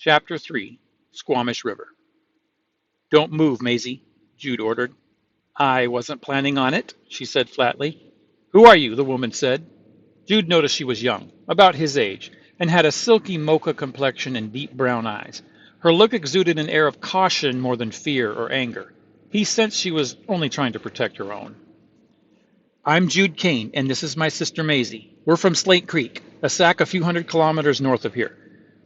Chapter 3, Squamish River. Don't move, Maisy, Jude ordered. I wasn't planning on it, she said flatly. Who are you? The woman said. Jude noticed she was young, about his age, and had a silky mocha complexion and deep brown eyes. Her look exuded an air of caution more than fear or anger. He sensed she was only trying to protect her own. I'm Jude Kane, and this is my sister Maisy. We're from Slate Creek, a SAC a few hundred kilometers north of here.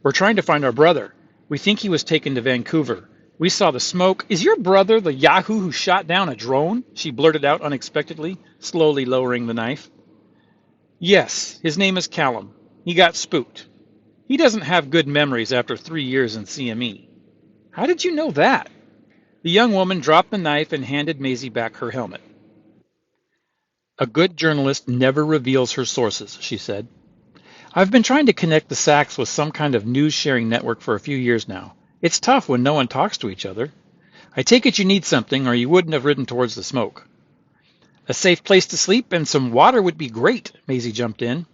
We're trying to find our brother. We think he was taken to Vancouver. We saw the smoke. Is your brother the yahoo who shot down a drone? She blurted out unexpectedly, slowly lowering the knife. Yes, his name is Callum. He got spooked. He doesn't have good memories after 3 years in CME. How did you know that? The young woman dropped the knife and handed Maisy back her helmet. A good journalist never reveals her sources, she said. I've been trying to connect the SACs with some kind of news-sharing network for a few years now. It's tough when no one talks to each other. I take it you need something, or you wouldn't have ridden towards the smoke. A safe place to sleep and some water would be great, Maisy jumped in.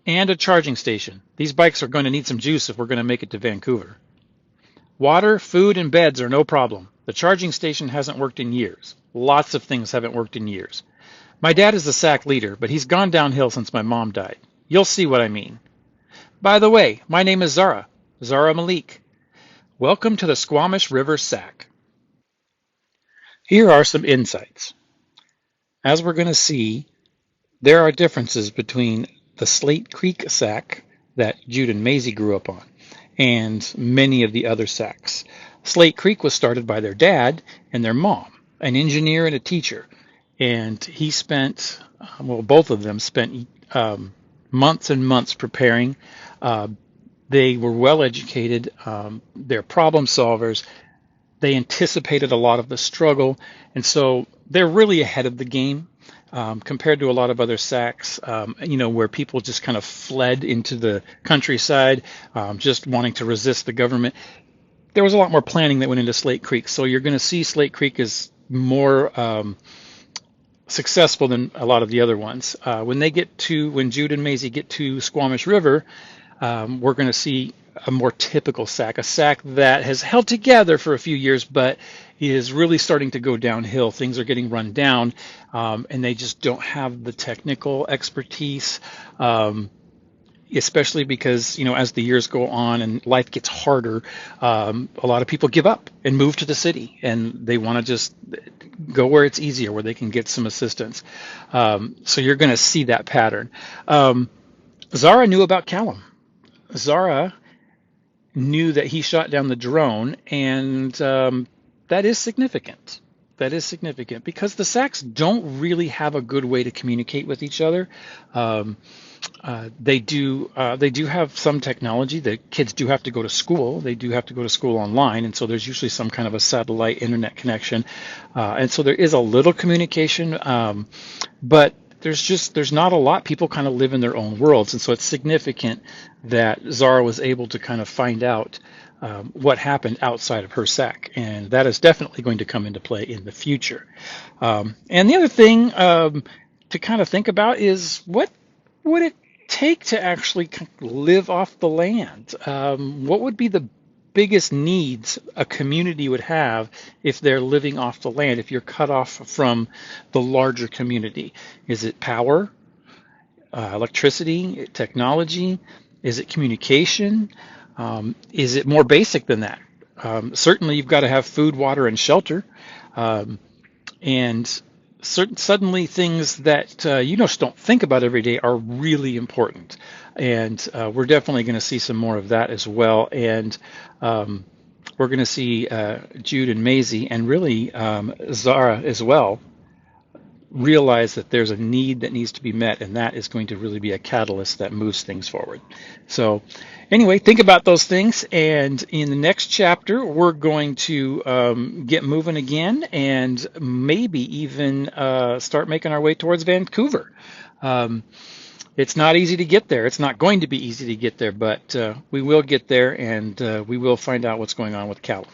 And a charging station. These bikes are going to need some juice if we're going to make it to Vancouver. Water, food, and beds are no problem. The charging station hasn't worked in years. Lots of things haven't worked in years. My dad is the SAC leader, but he's gone downhill since my mom died. You'll see what I mean. By the way, my name is Zara Malik. Welcome to the Squamish River SAC. Here are some insights. As we're going to see, there are differences between the Slate Creek SAC that Jude and Maisy grew up on and many of the other SACs. Slate Creek was started by their dad and their mom, an engineer and a teacher. And he spent, both of them spent months and months preparing. They were well educated. They're problem solvers. They anticipated a lot of the struggle. And so they're really ahead of the game compared to a lot of other SACs, where people just kind of fled into the countryside, just wanting to resist the government. There was a lot more planning that went into Slate Creek. So you're going to see Slate Creek is more successful than a lot of the other ones. When Jude and Maisy get to Squamish River, we're going to see a more typical SAC, a SAC that has held together for a few years, but is really starting to go downhill. Things are getting run down, and they just don't have the technical expertise, especially because, as the years go on and life gets harder, a lot of people give up and move to the city, and they want to just go where it's easier, where they can get some assistance. So you're going to see that pattern. Zara knew about Callum. Zara knew that he shot down the drone, and that is significant. That is significant because the SACs don't really have a good way to communicate with each other. They do have some technology. The kids do have to go to school. They do have to go to school online, and so there's usually some kind of a satellite internet connection, and so there is a little communication, but there's not a lot. People kind of live in their own worlds, and so it's significant that Zara was able to kind of find out what happened outside of her SAC, and that is definitely going to come into play in the future. And the other thing to kind of think about is what would it take to actually live off the land? What would be the biggest needs a community would have if they're living off the land, if you're cut off from the larger community? Is it power, electricity, technology? Is it communication? Is it more basic than that? Certainly you've got to have food, water, and shelter. And suddenly things that you just don't think about every day are really important. And we're definitely going to see some more of that as well. And we're going to see Jude and Maisy, and really Zara as well, realize that there's a need that needs to be met, and that is going to really be a catalyst that moves things forward. So anyway, think about those things, and in the next chapter we're going to get moving again and maybe even start making our way towards Vancouver. It's not easy to get there. It's not going to be easy to get there, but we will get there, and we will find out what's going on with Callum.